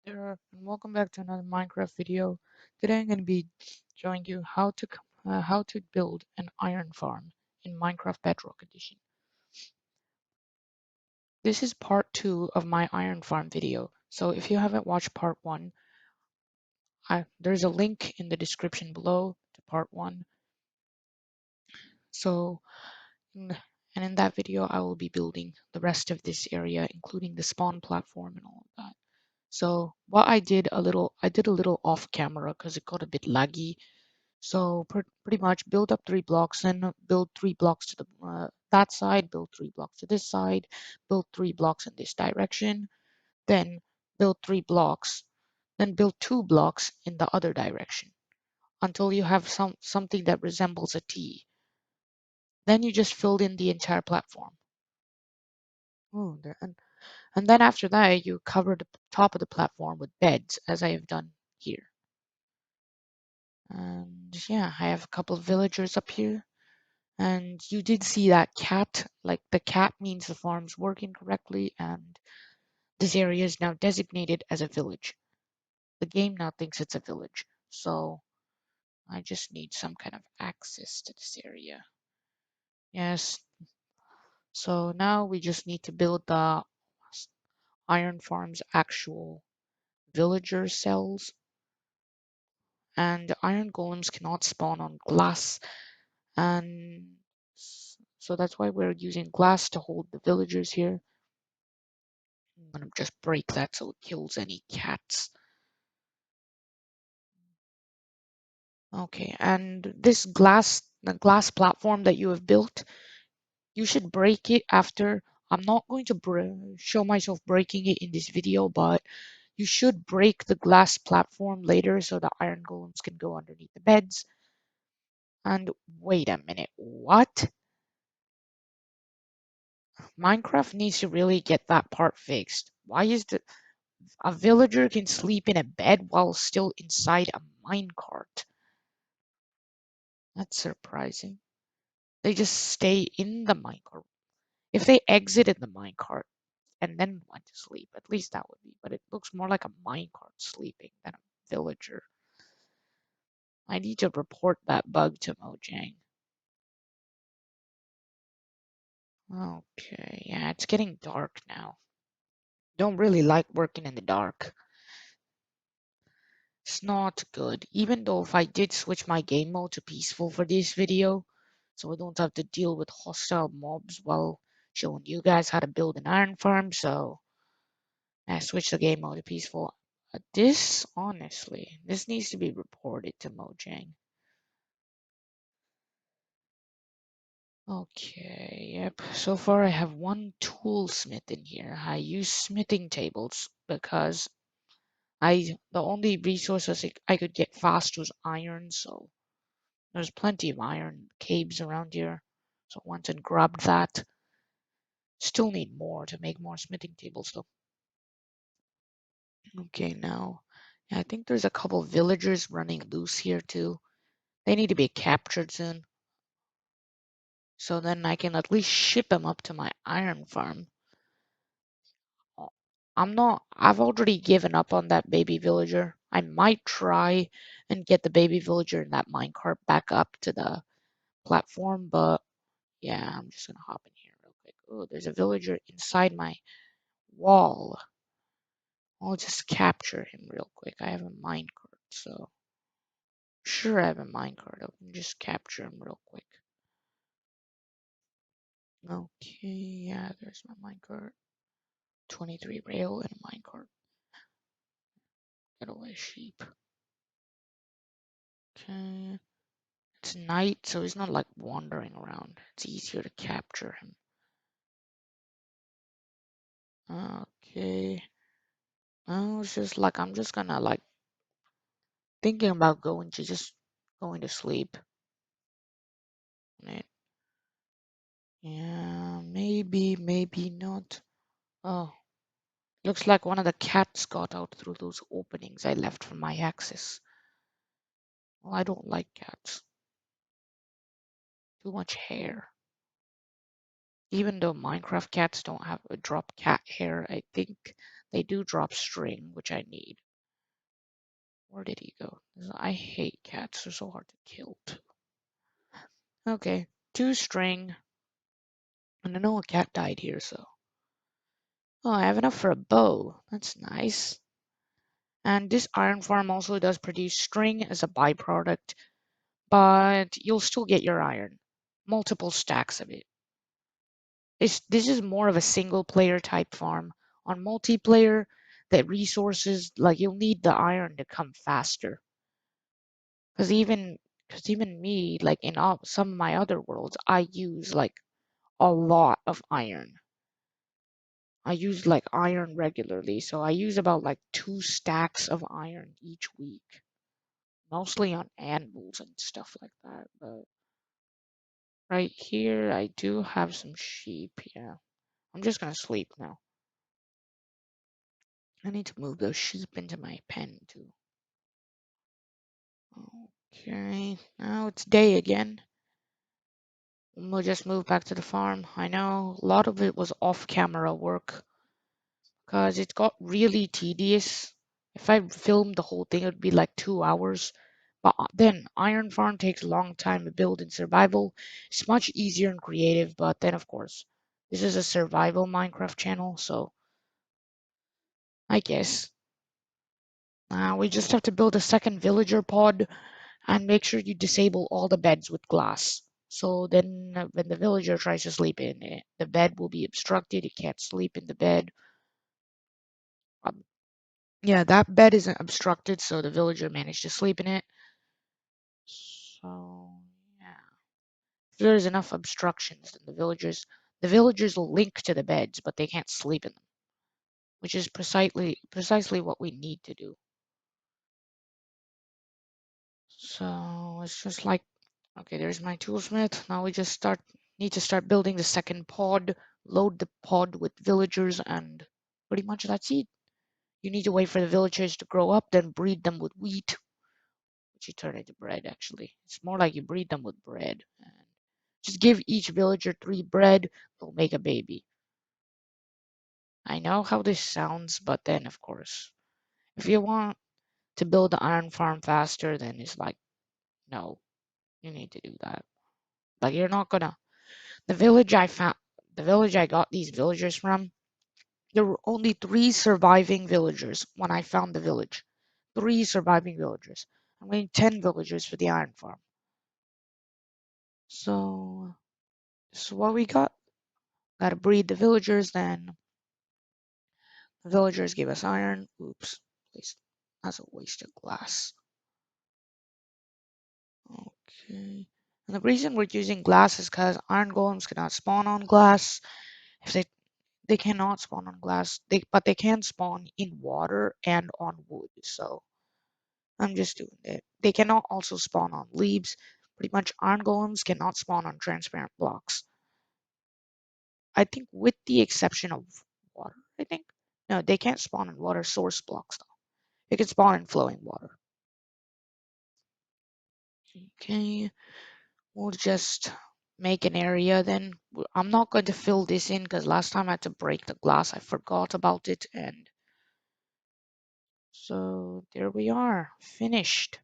There, and welcome back to another Minecraft video. Today I'm going to be showing you how to build an iron farm in Minecraft Bedrock Edition. This is part 2 of my iron farm video. So if you haven't watched part 1, there's a link in the description below to part 1. So and in that video I will be building the rest of this area, including the spawn platform and all of that. So what I did a little off camera because it got a bit laggy. So pretty much build up 3 blocks, then build 3 blocks to the that side, build 3 blocks to this side, build 3 blocks in this direction, then build 3 blocks, then build 2 blocks in the other direction until you have something that resembles a T. Then you just filled in the entire platform. Oh, and then after that you cover the top of the platform with beds, as I have done here. And yeah, I have a couple of villagers up here. And you did see that cat, like the cat means the farm's working correctly, and this area is now designated as a village. The game now thinks it's a village, so I just need some kind of access to this area. Yes, so now we just need to build the iron farm's actual villager cells, and iron golems cannot spawn on glass, and so that's why we're using glass to hold the villagers here. I'm gonna just break that so it kills any cats. Okay, and the glass platform that you have built, you should break it after. I'm not going to show myself breaking it in this video, but you should break the glass platform later so the iron golems can go underneath the beds. And wait a minute, what? Minecraft needs to really get that part fixed. Why is a villager can sleep in a bed while still inside a minecart? That's surprising. They just stay in the minecart. If they exited the minecart and then went to sleep, at least that would be. But it looks more like a minecart sleeping than a villager. I need to report that bug to Mojang. Okay, yeah, it's getting dark now. Don't really like working in the dark. It's not good. Even though if I did switch my game mode to peaceful for this video, so I don't have to deal with hostile mobs while showing you guys how to build an iron farm, so I switched the game mode to peaceful. This, honestly, this needs to be reported to Mojang. Okay, yep. So far I have one toolsmith in here. I use smithing tables because the only resources I could get fast was iron, so there's plenty of iron caves around here. So I went and grabbed that. Still need more to make more smithing tables though. Okay, now I think there's a couple villagers running loose here too. They need to be captured soon. So then I can at least ship them up to my iron farm. I've already given up on that baby villager. I might try and get the baby villager in that minecart back up to the platform, but yeah, I'm just gonna hop in here real quick. Oh, there's a villager inside my wall. I'll just capture him real quick. I have a minecart, so sure I have a minecart. I can just capture him real quick. Okay, yeah, there's my minecart. 23 rail and a minecart. Get away, sheep. Okay. It's night, so he's not like wandering around. It's easier to capture him. Okay. Oh, it's just like I'm just gonna like thinking about going to sleep. Right. Yeah, maybe not. Oh, looks like one of the cats got out through those openings I left from my access. Well, I don't like cats. Too much hair. Even though Minecraft cats don't have a drop cat hair, I think They do drop string, which I need. Where did he go? I hate cats. They're so hard to kill, too. Okay, 2 string. And I know a cat died here, so. Oh, I have enough for a bow. That's nice. And this iron farm also does produce string as a byproduct, but you'll still get your iron. Multiple stacks of it. This is more of a single player type farm. On multiplayer, the resources, like you'll need the iron to come faster. Because even me, like in some of my other worlds, I use like a lot of iron. I use like iron regularly, so I use about like 2 stacks of iron each week, mostly on anvils and stuff like that. But right here, I do have some sheep. Yeah, I'm just gonna sleep now. I need to move those sheep into my pen too. Okay, now it's day again. We'll just move back to the farm. I know a lot of it was off-camera work because it got really tedious. If I filmed the whole thing, it would be like 2 hours. But then Iron Farm takes a long time to build in survival. It's much easier and creative, but then of course, this is a survival Minecraft channel, so I guess. We just have to build a second villager pod and make sure you disable all the beds with glass. So then when the villager tries to sleep in it, the bed will be obstructed. It can't sleep in the bed. Um, yeah, that bed isn't obstructed, so the villager managed to sleep in it. So yeah, if there's enough obstructions, then the villagers will link to the beds, but they can't sleep in them, which is precisely what we need to do. So it's just like, okay, there's my toolsmith. Now we just need to start building the second pod, load the pod with villagers, and pretty much that's it. You need to wait for the villagers to grow up, then breed them with wheat, which you turn into bread actually. It's more like you breed them with bread. And just give each villager 3 bread, they'll make a baby. I know how this sounds, but then of course, if you want to build the iron farm faster, then it's like, no, you need to do that. Like you're not gonna The village I found, the village I got these villagers from, there were only 3 surviving villagers when I found the village. 3 surviving villagers. I'm getting 10 villagers for the iron farm. So, this is what we got. Gotta breed the villagers, then the villagers give us iron. Oops, that's a waste of glass. Okay. And the reason we're using glass is because iron golems cannot spawn on glass. If they cannot spawn on glass, but they can spawn in water and on wood. So I'm just doing it. They cannot also spawn on leaves. Pretty much iron golems cannot spawn on transparent blocks. I think with the exception of water, I think. No, they can't spawn in water source blocks though. They can spawn in flowing water. Okay, we'll just make an area then. I'm not going to fill this in because last time I had to break the glass. I forgot about it, and so there we are, finished.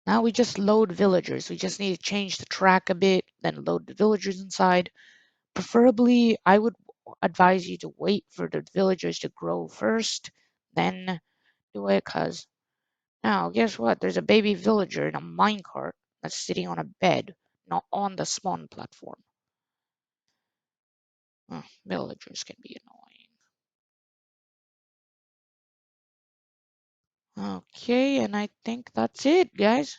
Now we just load villagers. We just need to change the track a bit, then load the villagers inside. Preferably, I would advise you to wait for the villagers to grow first, then do it, because now, guess what? There's a baby villager in a minecart that's sitting on a bed, not on the spawn platform. Villagers can be annoying. Okay, and I think that's it, guys.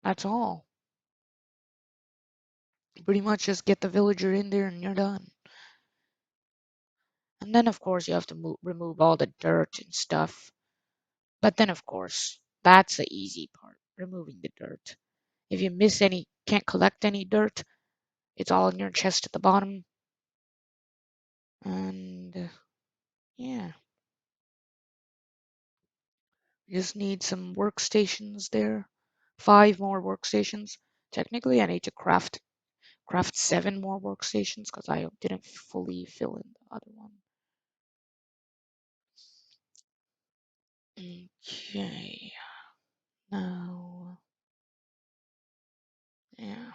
That's all. Pretty much just get the villager in there and you're done. And then, of course, you have to remove all the dirt and stuff. But then, of course, that's the easy part, removing the dirt. If you miss any, can't collect any dirt, it's all in your chest at the bottom. And yeah, you just need some workstations there. 5 more workstations. Technically, I need to craft 7 more workstations because I didn't fully fill in the other one. Okay. Now, yeah.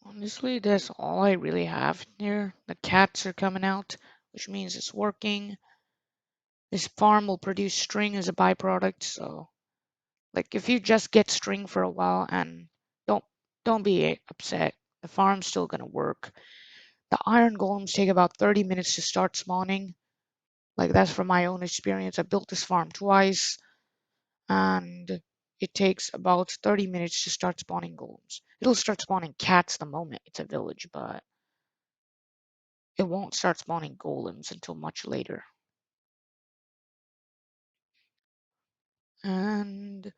Honestly, that's all I really have here. The cats are coming out, which means it's working. This farm will produce string as a byproduct, so like if you just get string for a while and don't don't be upset. The farm's still gonna work. The iron golems take about 30 minutes to start spawning. Like that's from my own experience. I built this farm twice and it takes about 30 minutes to start spawning golems. It'll start spawning cats the moment it's a village, but it won't start spawning golems until much later. And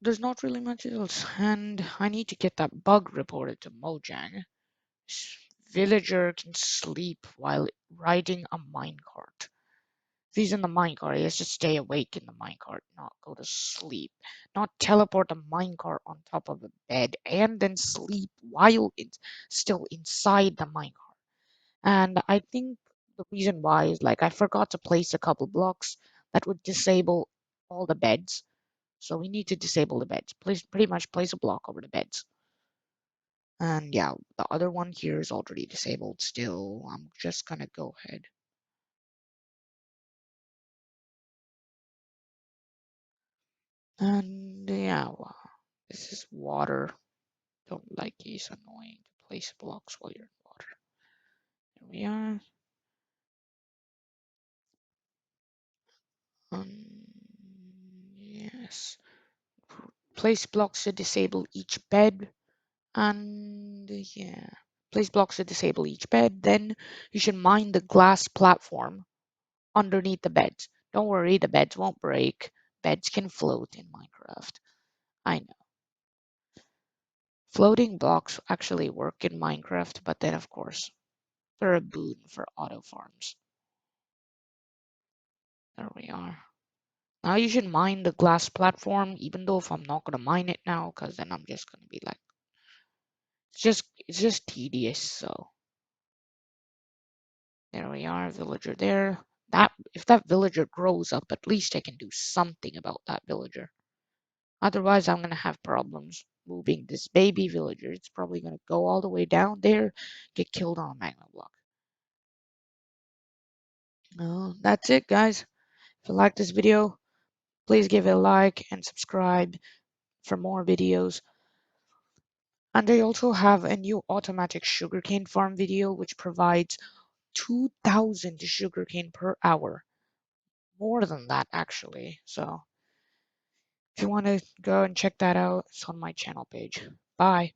there's not really much else. And I need to get that bug reported to Mojang. Villager can sleep while riding a minecart. If he's in the minecart, he has to stay awake in the minecart, not go to sleep. Not teleport a minecart on top of a bed and then sleep while it's still inside the minecart. And I think the reason why is like I forgot to place a couple blocks that would disable all the beds. So we need to disable the beds. Pretty much place a block over the beds. And yeah, the other one here is already disabled still. I'm just gonna go ahead. And yeah, well, this is water. Don't like he's annoying to place blocks while you're in water. There we are. Yes. Place blocks to disable each bed. And yeah. Place blocks to disable each bed. Then you should mine the glass platform underneath the beds. Don't worry, the beds won't break. Beds can float in Minecraft. I know. Floating blocks actually work in Minecraft, but then of course, they're a boon for auto farms. There we are. Now you should mine the glass platform, even though if I'm not gonna mine it now, because then I'm just gonna be like, it's just tedious. So there we are, villager there. That if that villager grows up, at least I can do something about that villager. Otherwise, I'm gonna have problems moving this baby villager. It's probably gonna go all the way down there, get killed on a magma block. That's it, guys. If you like this video, please give it a like and subscribe for more videos. And I also have a new automatic sugarcane farm video which provides 2,000 sugarcane per hour. More than that, actually. So if you want to go and check that out, it's on my channel page. Bye.